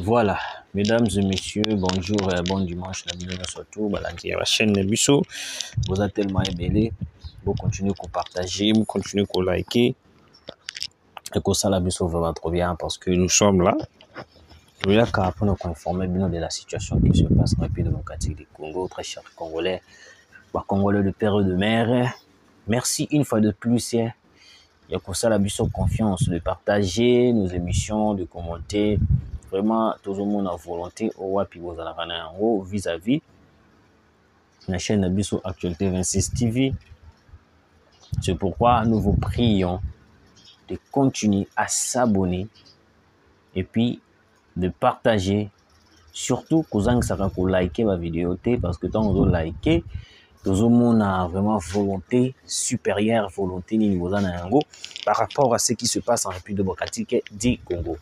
Voilà, mesdames et messieurs, bonjour et bon dimanche. Surtout, la chaîne Nebiso, vous êtes tellement aimé. Vous continuez à partager, vous continuez à liker. Et que ça, la biso va trop bien parce que nous sommes là. Nous sommes là pour nous informer de la situation qui se passe dans le pays démocratique du Congo. Très chers Congolais, Congolais de père et de mère, merci une fois de plus. Il y a pour ça la biso confiance de partager nos émissions, de commenter. Vraiment, tout le monde a volonté vis-à-vis la chaîne Nabiso Actualité 26 TV. C'est pourquoi nous vous prions de continuer à s'abonner et puis de partager. Surtout que vous likez ma vidéo parce que quand vous likez, tout le monde a vraiment volonté supérieure, volonté niveau par rapport à ce qui se passe en République démocratique du Congo.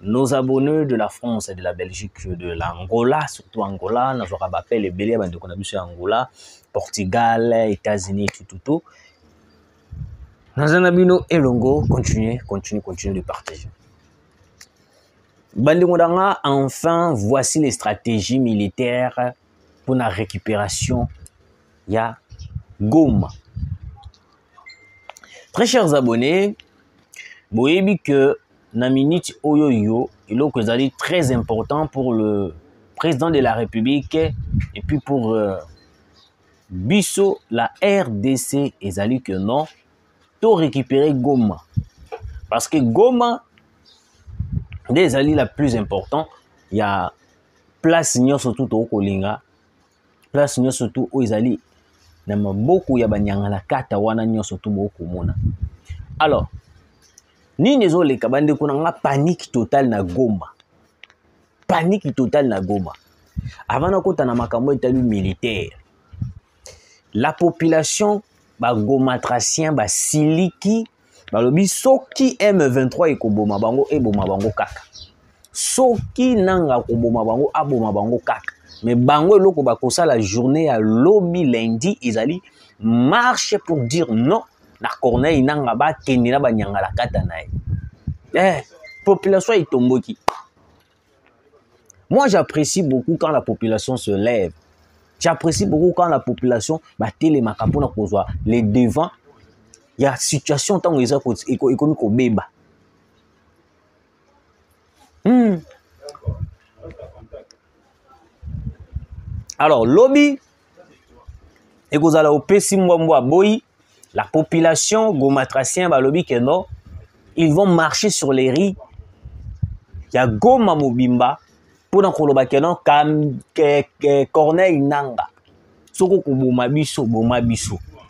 Nos abonnés de la France et de la Belgique, de l'Angola, surtout Angola, nous avons appelé les Béliers, Angola, Portugal, États-Unis, tout. Nous avons Elongo, continuez de partager. Bandimodanga, enfin, voici les stratégies militaires pour la récupération. Il y a Goma. Très chers abonnés, vous voyez que na minute oyoyo, il est très important pour le président de la République et puis pour Bisso, la RDC, et que non, tout récupérer Goma. Parce que Goma, des alliés la plus important, il y a place surtout au Kolinga, place surtout aux alliés. Na beaucoup ya banyanga la kata wana nyoso tu beaucoup mona. Alors, ni nezo le kabande kuna nga panique totale na Goma. Panique totale na Goma. Avant na kota na makambo etali militaire. La population ba Goma tracien ba siliki ba lobi soki M23 ekoboma bango eboma bango kaka. Soki nanga koboma bango aboma bango kaka. Mais bango loko bakosa la journée à lobby lundi ils allaient marcher pour dire non na Corneille nanga ba kenina ba nyanga la kata na population est tomboki. Moi j'apprécie beaucoup quand la population se lève. J'apprécie beaucoup quand la population ba télémaka pona kozwa les devants. Il y a situation tant ils économique ko beba. Alors, lobby, et vous allez au Pessimwamwa Boy, la population gomatracien, lobby que non, ils vont marcher sur les riz. Il y a Goma Mobimba, pour dans Koloba que non, Corneille Nanga. Soko Boma Biso,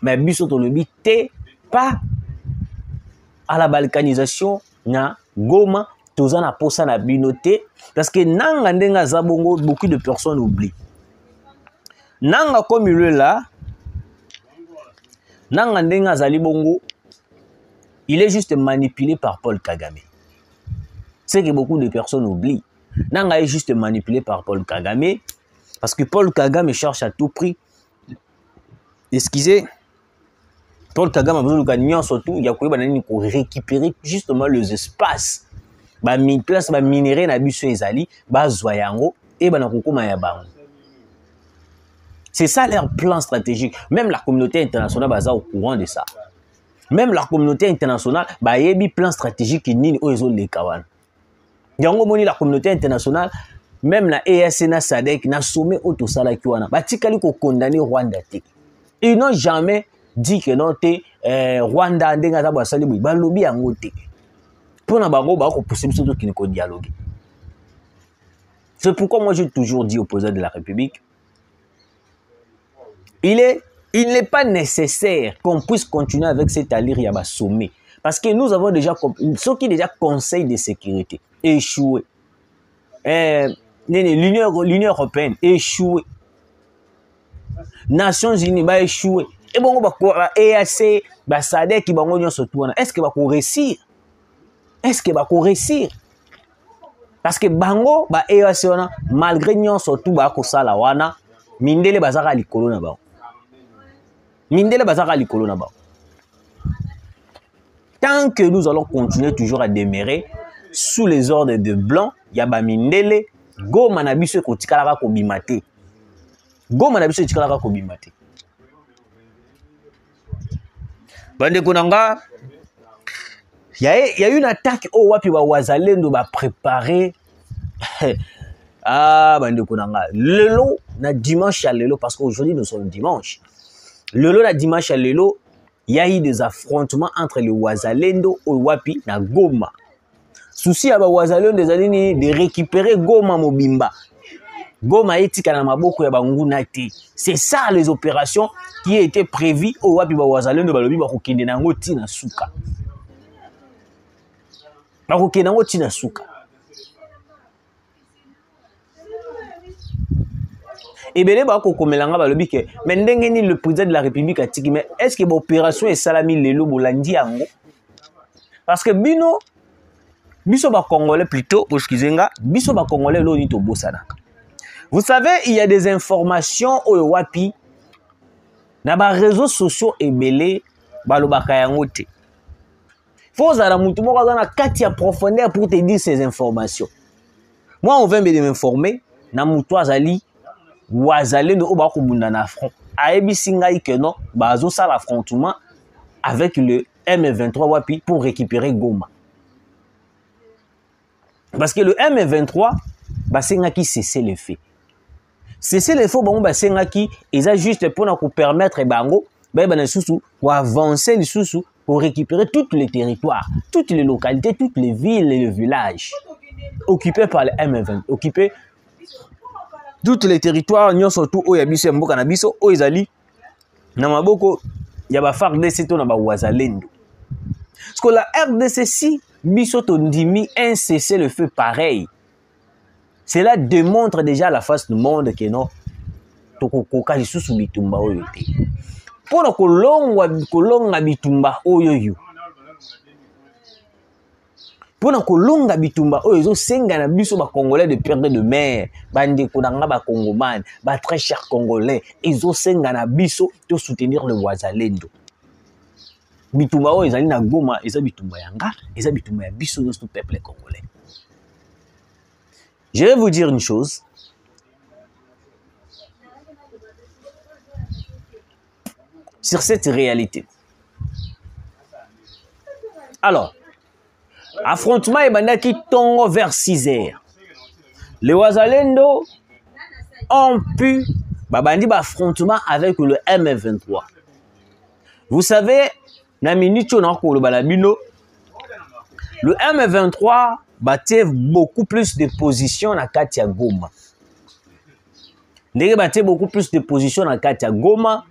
mais Biso to lobby, t'es pas à la balkanisation, na Goma, tous en a posa na binoté, parce que Nanga Ndenga Zabongo, beaucoup de personnes oublient. Nanga comme il est là, Nanga Ndenga Zalibongo, il est juste manipulé par Paul Kagame. C'est que beaucoup de personnes oublient. Nanga est juste manipulé par Paul Kagame parce que Paul Kagame cherche à tout prix. Excusez, Paul Kagame a besoin de gagner surtout, il y a pour récupérer justement les espaces. Ba place ba minerai na biso ezali, ba zoyango et ba na kokoma ya bango. C'est ça leur plan stratégique. Même la communauté internationale est au courant de ça. Même la communauté internationale a un plan stratégique qui n'est pas les kawan. La communauté internationale, même la EAC, SADC, na sommet auto sala kiwana. Batikali ko condamner Rwanda. Ils n'ont jamais dit que non Rwanda ndenga za basali ba lobby yango te. Pour na bango ba ko possible surtout qui ne ko dialoguer. C'est pourquoi moi j'ai toujours dit au président de la République, il n'est pas nécessaire qu'on puisse continuer avec cette allure à sommet. Parce que nous avons déjà, ceux qui déjà Conseil de sécurité, échoué. L'Union européenne, échoué. Nations Unies, échoué. Et bon, EAC, SADC, qui va se tourner. Est-ce qu'il va réussir? Est-ce qu'il va réussir? Parce que Bango, EAC, malgré nous, surtout, Kosala, wana, Mindele Bazara Likolo na ba. Mindele Bazara Likolo na ba. Tant que nous allons continuer toujours à demeurer sous les ordres de Blanc, il y a Mindele, Goma na biso ko tikalaka ko bimate. Goma na biso tikalaka ko bimate. Bande konanga, il y a une attaque au wapi wa wazalendo ba préparer. Ah, bande konanga, lelo na dimanche à lelo, parce qu'aujourd'hui nous sommes dimanche. Lelo na dimanche à lelo, il y a eu des affrontements entre les wazalendo au wapi na Goma. Souci à ba wazalendo des années de récupérer Goma mobimba. Goma etika na maboko ya banguna te. C'est ça les opérations qui étaient prévues au wapi ba wazalendo balobi ba kokende na ngoti na suka. Ba kokende na ngoti na suka. Et bien, mais ndenge le président de la République a dit, mais est-ce que l'opération est salami lelo bolandi ango? Parce que bino biso ba congolais plutôt, biso ba congolais lo ni to bosana. Vous savez, il y a des informations au wapi na ba réseaux sociaux ebele balobaka yango te. Faut za mutu moko na kati ya profondeur pour te dire ces informations. Moi on vient de m'informer na mutu azali wazalendo o ba ko bunda na front. Ayebi singa que non, bazo ça l'affrontement avec le M23 wapi pour récupérer Goma. Parce que le M23 ba singa qui cesser les faits. Cesser les faits bon ba singa qui ils juste pour nous permettre bango ba na susu pour avancer les susu pour récupérer tous les territoires, toutes les localités, toutes les villes et les villages occupés par le M20, occupés tous les territoires, nous surtout où il y a biso mboka na biso, où ils ali na maboko ya ba FARDC to na ba wazalendo. Parce que la RDC si biso to ndimi un cessez-le-feu pareil. Cela démontre déjà à la face du monde que non to kokoka lisusu bitumba oyo te. Pour kolonga bitumba oyo yo. Pour kolonga bitumba oyo senga na biso ba congolais de perdre de mer, bande konanga ba congoman, ba très chers congolais, ils senga na biso to soutenir le wazalendo. Bitumba oyo ezali na Goma, eza bitumba yanga, eza bitumba ya biso notre peuple congolais. Je vais vous dire une chose. Sur cette réalité. Alors, affrontement et bandaki tongo vers 6 heures. Les wazalendo ont pu babandi affrontement avec le M23. Vous savez, na minute on a le balabino. Le M23 battait beaucoup plus de positions na Katia Goma. Ndenge battait beaucoup plus de positions na Katia Goma.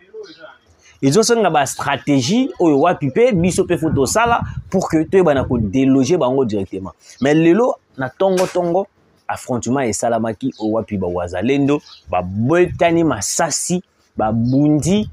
Ils ont une stratégie au wapipe biso pe photo sala pour que tu bana ko déloger bango directement. Mais lelo na tongo affrontement et salamaki au wapi ba wazalendo ba boltani masasi ba bundi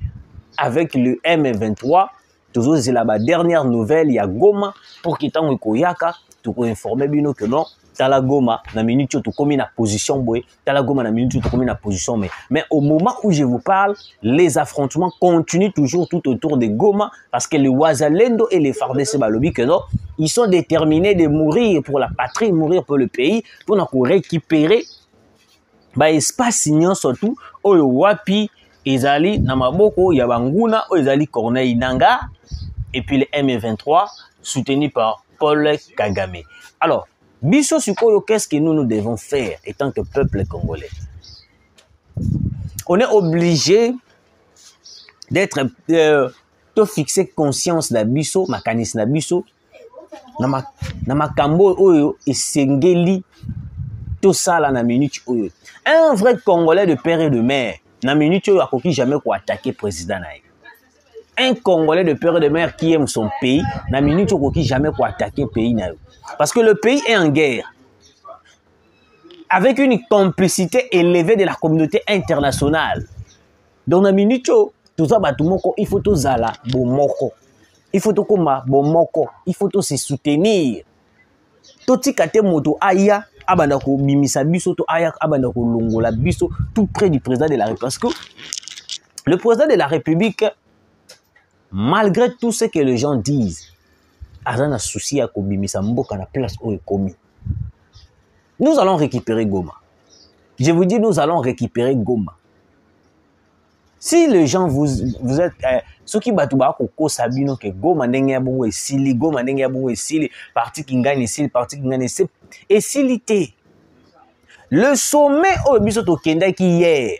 avec le M23. Toujours c'est la dernière nouvelle ya Goma pour qu'il tango koyaka tu ko informer bino que non tala Goma na minute tu komi na position boy tala Goma na minute tu komi na position mais au moment où je vous parle les affrontements continuent toujours tout autour de Goma parce que les wazalendo et les FARDC balobi que non ils sont déterminés de mourir pour la patrie, mourir pour le pays pour nous récupérer ba espace signon surtout oyo wapi ezali na maboko ya banguna oyo ezali Corneille Nangaa et puis le M23 soutenu par Paul Kagame. Alors biso sikoyo, qu'est-ce que nous devons faire étant que peuple congolais? On est obligé d'être de fixer conscience na biso, makanis na biso, na makambo oyo esengeli to sala na minute oyo. Un vrai Congolais de père et de mère, na minute oyo akoki jamais ko attaquer président na ye. Un Congolais de père et de mère qui aime son pays, na minute akoki jamais ko attaquer pays na yo. Parce que le pays est en guerre. Avec une complicité élevée de la communauté internationale. Dans la minute, tout ça, il faut tout zala, bomoko. Il faut tout koma, bomoko. Il faut tout se soutenir. Tout kate moto aya, abandako bimisa biso, to aya, abandako longola biso, tout près du président de la République. Parce que le président de la République, malgré tout ce que les gens disent, azana souci à kobimisa mboka na place où est commis. Nous allons récupérer Goma. Je vous dis, nous allons récupérer Goma. Si les gens vous êtes ceux qui battent Koko Sabino que Goma ndenge bongo esili Goma ndenge bongo esili parti kingani esili parti kingani esilité. Le sommet au biso to kendaki hier.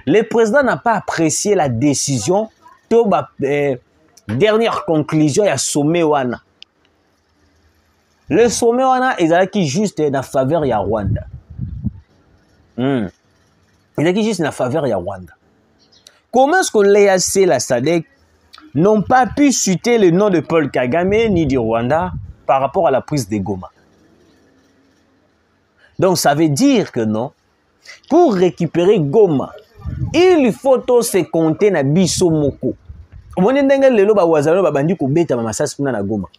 Le président n'a pas apprécié la décision to dernière conclusion ya sommet wana. Le sommet wana ezalaki juste na faveur ya Rwanda. Ezalaki juste na faveur ya Rwanda. Comment est-ce que l'EAC, la SADC, n'ont pas pu citer le nom de Paul Kagame ni du Rwanda par rapport à la prise de Goma? Donc ça veut dire que non, pour récupérer Goma, il faut se compter na biso moko.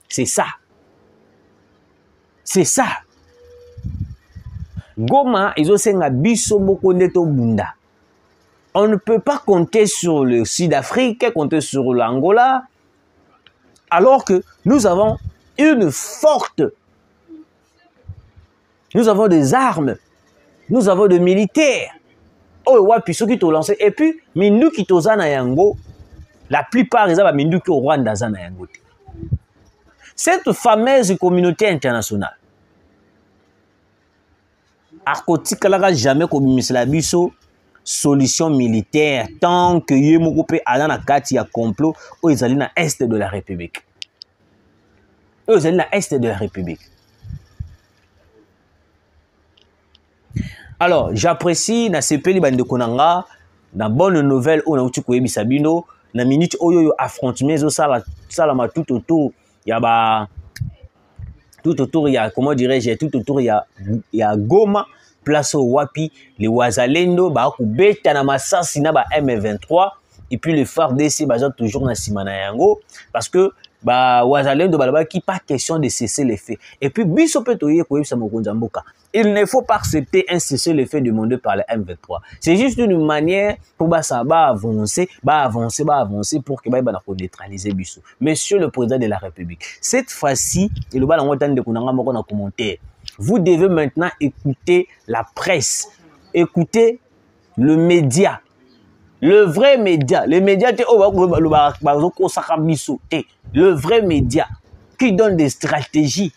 C'est ça. C'est ça. Goma, ils ont senga biso moko neto bunda. On ne peut pas compter sur le Sud-Afrique, compter sur l'Angola, alors que nous avons une forte... Nous avons des armes, nous avons des militaires. Oh, ouais, puis ceux qui t'ont lancé. Et puis, Mindu qui t'ont na yango, la plupart des Mindu qui au Rwanda na yango. Cette fameuse communauté internationale, Arkoti Kalaga jamais comme la biso, solution militaire tant que Yemokopé a dans la carte il y a complot aux États-Unis à l'est de la République. Aux États-Unis à l'est de la République. Alors, j'apprécie na CPL bande konanga na bonne nouvelle on a outi koyebi sabino na minute oyo affrontement zo sala tout autour il y a tout autour il y a comment dirais-je tout autour il y a Goma place au wapi les Wazalendo ba kubeta na masasi na ba M23 et puis le FARDC ba toujours na simana yango parce que ba Wazalendo ba qui pas question de cesser les faits et puis biso petoye ko yebisa mokonza mboka. Il ne faut pas accepter un cessez-le-feu demandé par le M23. C'est juste une manière pour avancer pour que neutraliser Bissou. Monsieur le président de la République, cette fois-ci, vous devez maintenant écouter la presse, écouter le média, le vrai média, le vrai média qui donne des stratégies.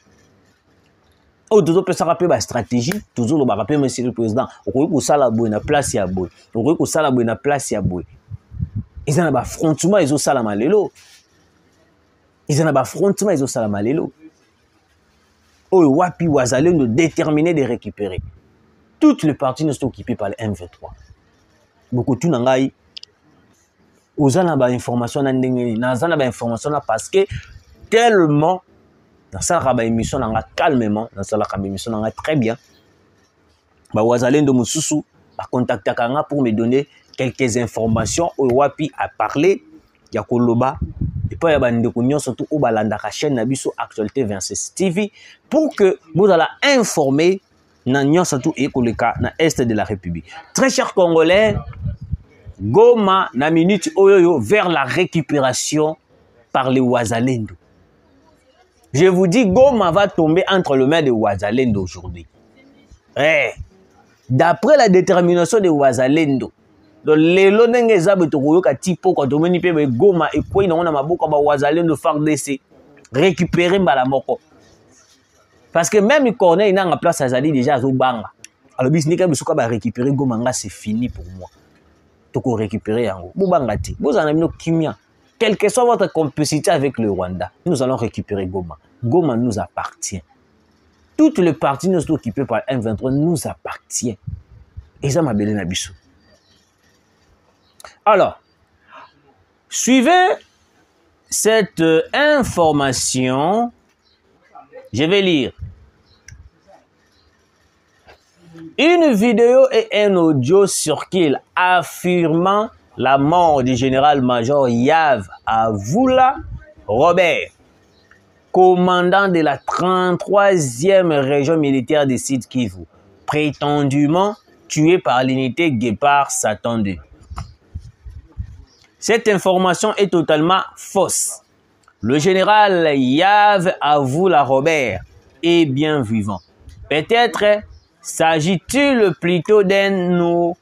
Oh, toujours peut s'appeler la stratégie, toujours le rappel, monsieur le président. On peut ça la bonne place ya boy. On peut ça la bonne place ya boy. Ils en ont affrontement, ils ont ça la malélo. Ils en ont affrontement, ils ont ça la malélo. Oh, wapi Wazalendo déterminé de récupérer. Toutes les parties ne sont occupées par le M23. Beaucoup tout n'angai. Aux en a information n'andengeni, n'azana ba information parce que tellement dans ça la émission calmement dans ça la émission très bien ba Wazalendo mususu ba contacter kanga pour me donner quelques informations au wapi à parler ya koloba et puis ya bande ko nyonso tout au balanda ka chaîne na biso actualité 26 TV pour que vous allez informer na nyonso tout et koleka na est de la République. Très chers Congolais, Goma na minute oyoyo vers la récupération par les Wazalendo. Je vous dis, Goma va tomber entre les mains de Wazalendo aujourd'hui. Eh, d'après la détermination de Wazalendo, les lonenge zabe to koyoka tipo quand on meni pe Goma et quoi na maboka ba Wazalendo FARDC récupérer mbalamoko. Parce que même Corneille n'a pas place azali déjà zo banga. Alors bis nika bisuka ba récupérer Goma nga c'est fini pour moi. To ko récupérer yango. Bo banga ti. Bo za na mino kimia. Quelle que soit votre complicité avec le Rwanda, nous allons récupérer Goma. Goma nous appartient. Toutes les parties nous sont occupées par M23 nous appartient. Et ça m'a belé Nabissou. Alors, suivez cette information. Je vais lire. Une vidéo et un audio circulent affirmant la mort du général-major Yav Avula Robert, commandant de la 33e région militaire de Sud Kivu, prétendument tué par l'unité Guépard Satan II. Cette information est totalement fausse. Le général Yav Avula Robert est bien vivant. Peut-être S'agit-il plutôt d'un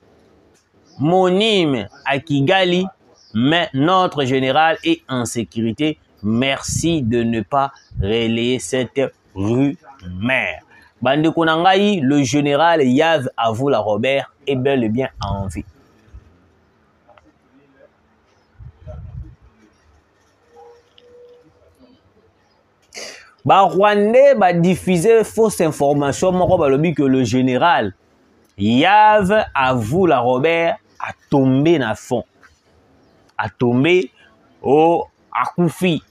homonyme à Kigali, mais notre général est en sécurité. Merci de ne pas relayer cette rumeur. Bande Konangaï, le général Yves Avoula Robert est bel et bien en vie. Rwandais va diffuser fausse information. Moi, je que le général Yves Avoula Robert a tombé dans le fond. A tombé au Akoufi.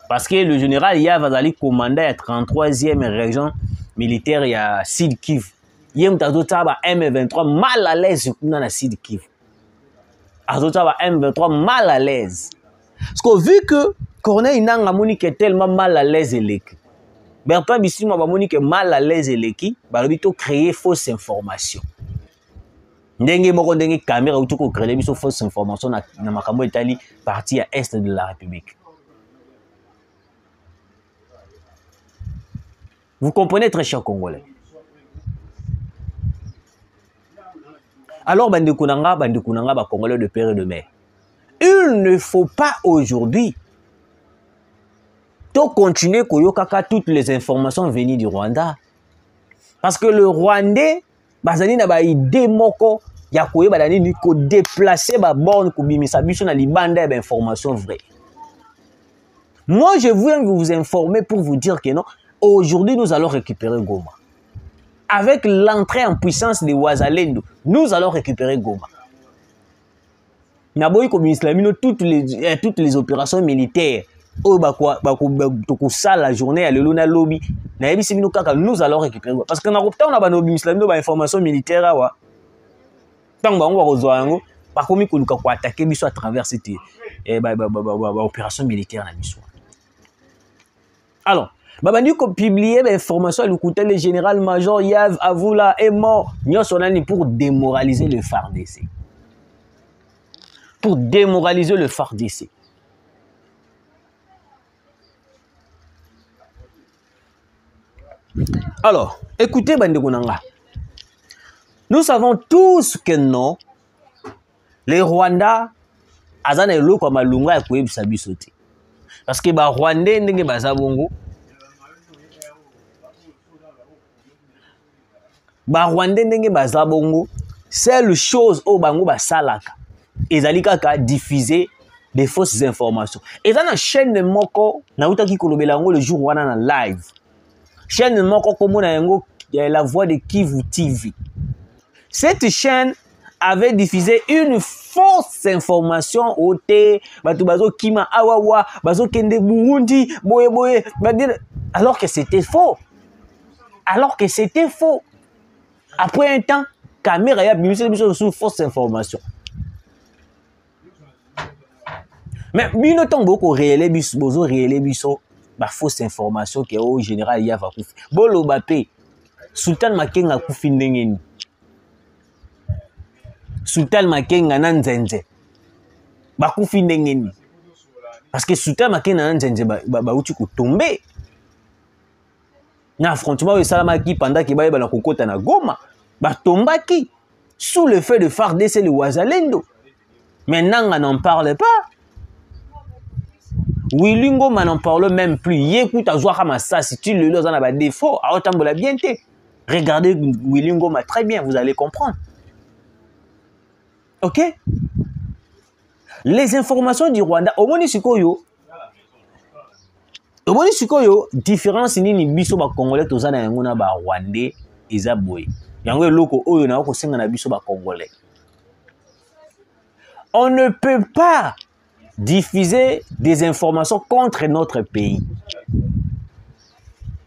Parce que le général Yves a commandé la 33e région militaire il y a Sud Kivu. Il y a M23 mal à l'aise dans la Sud Kivu. M23 mal à l'aise. Parce que vu que Corneille Nangaa Monique est tellement mal à l'aise, Bertrand Bisimwa Monique est mal à l'aise, il a créé fausse information. Ndenge moko ndenge caméra ou tout créer des fausses informations dans makambo Italie partie à est de la République. Vous comprenez très cher Congolais. Alors bande kunanga ba Congolais de père et de mère. Il ne faut pas aujourd'hui continuer koyokaka toutes les informations venues du Rwanda. Parce que le Rwandais bazali na ba idée moko ya koyeba dani ko déplacer ba borne ko bimisa biso na libanda ba information vraie. Moi je viens vous informer pour vous dire que non, aujourd'hui nous allons récupérer Goma. Avec l'entrée en puissance des Wazalendo, nous allons récupérer Goma. Naboyi ko bimisa toutes les opérations militaires. Oh bah quoi ça la journée à l'eluna lobby nous allons récupérer parce que on a nos information militaire awa tant ba on va rejoindre par contre qu'on ko attaquer biso à travers cette opération militaire na biso. Alors babandi ko publier information le coûter le général-major Yves Avoula est mort pour démoraliser le FARDC. Pour démoraliser le FARDC. Alors, écoutez, Bandegonanga. Nous savons tous que non, les Rwandais, azana elo kwa malunga ya kuebisa biso te. Parce que ba Rwandais ndenge baza bongo. Ba Rwandais ndenge baza bongo, seule chose au bango ba salaka. Ezali kaka diffuser des fausses informations. Ezana chaîne moko na utaki kolobela ngo le jour wana na live. Chaîne moko komona yango la voix de Kivu TV. Cette chaîne avait diffusé une fausse information au thé, batu bazo kima awawa, bazo kende Burundi, boye boye, alors que c'était faux. Alors que c'était faux. Après un temps, caméra ya bimisi sous fausse information. Mais bino tong boko réelé biso, bozo réelé biso. Ba fausse information que au général Yves akufi. Bolo Bapé, Sultan Makenga akufi ndengeni. Sultan Makenga na nzenze. Bakufi ndengeni. Parce que Sultan Makenga na nzenze ba uti ko tomber. Na affrontement au Salamaki pendant que ba na kokota na Goma, ba tombaki sous le feu de FARDC le Wazalendo. Maintenant on n'en parle pas. Wilingo n'en parle même plus. Écoute à Zoara Massa, si tu le loses dans la défaut, à autant de la bienté. Regardez Wilingo très bien, vous allez comprendre. Ok? Les informations du Rwanda, au Moni Sikoyo, différence ni biso ba Congolais tozana yango na ba Rwandais ezaboy. Yango loko oyo na ko senga na biso ba Congolais. On ne peut pas diffuser des informations contre notre pays.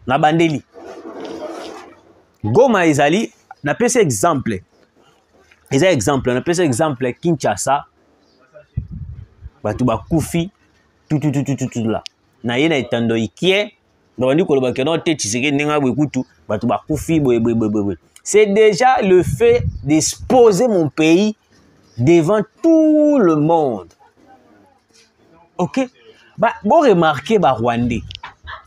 Na bandeli. Goma ezali, na pese exemple. Eza exemple, na pese exemple Kinshasa. Batu ba kufi tout là. Na yena etando ikie, na wandi ko lobaka no te tsike ndenga bwekutu, batu ba kufi boye. C'est déjà le fait d'exposer mon pays devant tout le monde. Ok? Bon remarquer ba Rwandais.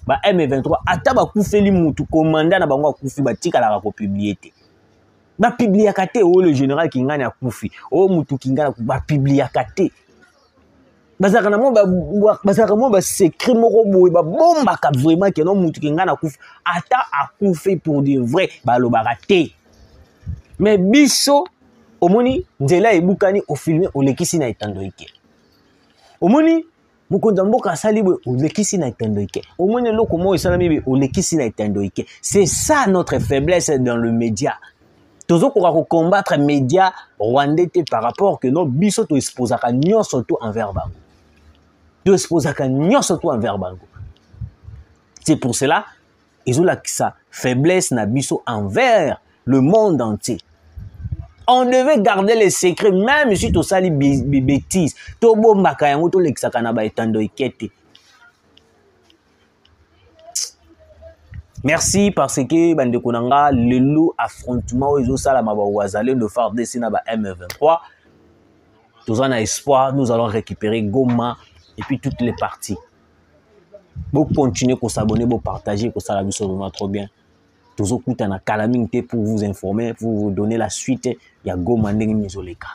Ba M23 ata ba kufeli mutu commandant na bango kufi ba tika la ko publier. ba publiaka te o le général Kingani akufi o mutu Kingani ba publiaka te bazaka na mo ba secret moko boye ba bombaka vraiment que non mutu Kingani akufi ata akufi pour de vrai ba lobaka te mais biso omoni nzela ebukani o filmer o lekisi na etando ike omoni mukonza mboka asali boye o lekisi na etando ike omoni loko mo esalami be o lekisi na etando ike c'est ça notre faiblesse dans le média toujours qu'on combattre les médias rwandais par rapport que nos biso to exposaka nyonso to envers bango to exposaka nyonso to envers bango c'est pour cela ils ont la faiblesse na biso envers le monde entier. On devait garder les secrets même si to sali bêtises to bombaka yango to lekisaka na ba etando ikete. Merci parce que bande konanga lelo affrontement ils ont ça la maba wazale de FARDC na ba M23. Tous en espoir, nous allons récupérer Goma et puis toutes les parties. Vous continuez à s'abonner, vous partager, que ça la vie vraiment trop bien. Tous au coup na calamité pour vous informer, pour vous donner la suite. Il y a Goma ndenge nizoleka.